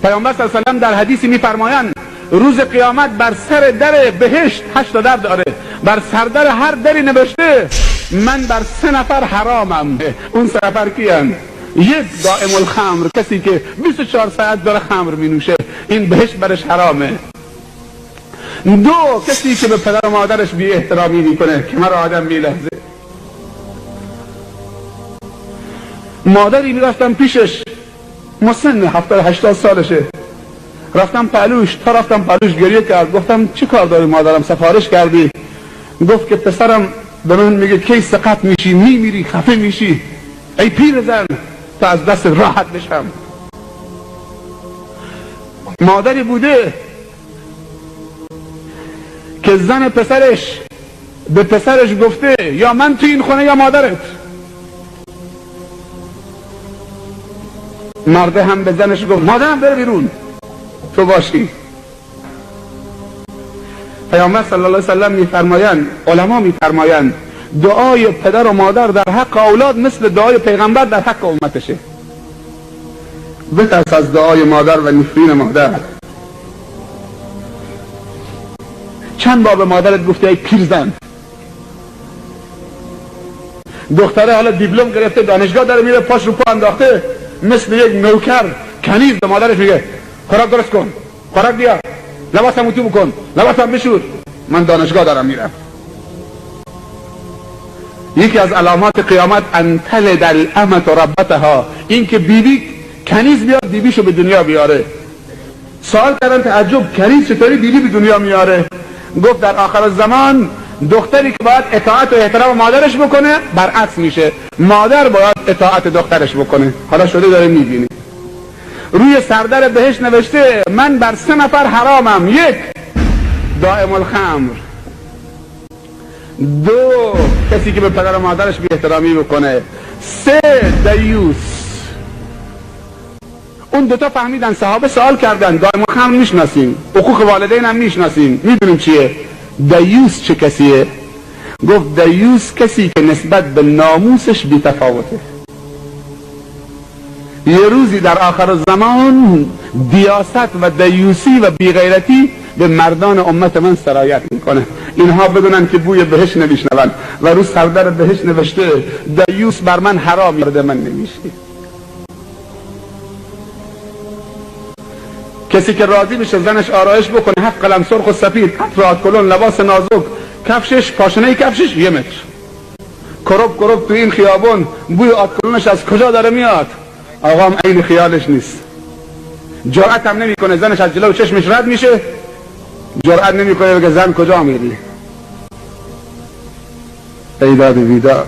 پیامبر صلی الله علیه و سلم در حدیثی میفرمایند روز قیامت بر سر در بهشت 8 در داره، بر سردر هر دری نوشته من بر 3 نفر حرامم. اون 3 نفر کیان؟ یک دائم الخمر، کسی که 24 ساعت داره خمر می نوشه، این بهشت برش حرامه. 2 کسی که به پدر و مادرش بی احترامی میکنه، کمر آدم میلرزه. مادری میرفتم پیشش، مسن 70-80 سالشه، رفتم پلوش، تا رفتم پلوش گریه کرد. گفتم چی کار داری مادرم، سفارش کردی؟ گفت که پسرم به من میگه کی سقط میشی، میمیری، خفه میشی، ای پیر زن تا از دست راحت بشم. مادری بوده که زن پسرش به پسرش گفته یا من تو این خونه یا مادرت. مرده هم به زنش گفت مادرم بره بیرون تو باشی. پیامبر صلی الله علیه و سلم میفرمایند، علما میفرمایند دعای پدر و مادر در حق اولاد مثل دعای پیغمبر در حق امتشه. بترس از دعای مادر و نفرین مادر. چند بار به مادرت گفته ای پیرزن؟ دختره حالا دیپلم گرفته، دانشگاه داره میره، پاش رو پا انداخته، مثل یک نوکر کنیز به مادرش میگه خوراک درست کن، خوراک بیار، لباسم اتو بکن، لباسم بشور، من دانشگاه دارم میرم. یکی از علامات قیامت ان تلد الامة ربتها، این که بیبی کنیز بیاد بیبیشو به دنیا بیاره. سوال کردن تعجب کنیز چطوری بیبی به دنیا میاره؟ گفت در آخر زمان دختری که باید اطاعت و احترام مادرش بکنه برعکس میشه، مادر باید اطاعت دخترش بکنه. حالا شده داره میبینی روی سردر بهشت نوشته من بر 3 نفر حرامم. 1 دائم الخمر، 2 کسی که به پدر و مادرش بی احترامی بکنه، 3 دیوس. اون 2 تا فهمیدن، صحابه سوال کردن دائم الخمر میشناسیم، حقوق والدین هم میشناسیم، میدونیم چیه. دیوس چه کسیه؟ گفت دیوس کسی که نسبت به ناموسش بی تفاوته. یه روزی در آخر زمان دیاست و دیوسی و بیغیرتی به مردان امت من سرایت میکنه. اینها بدونن که بوی بهشت نمیشنون و رو سردر بهشت نوشته دیوس بر من حرام، یارد من نمیشه. کسی که راضی بشه زنش آرایش بکنه، 7 قلم سرخ و سفید، عطر کلون، لباس نازک، کفشش، پاشنه کفشش 1 متر، کرب کرب تو این خیابون، بوی آتکلونش از کجا داره میاد؟ آقا هم عین خیالش نیست، جرأت هم نمیکنه، زنش از جلو چشمش رد میشه، جرأت نمیکنه بگه زن کجا میری؟ ای داد بیداد.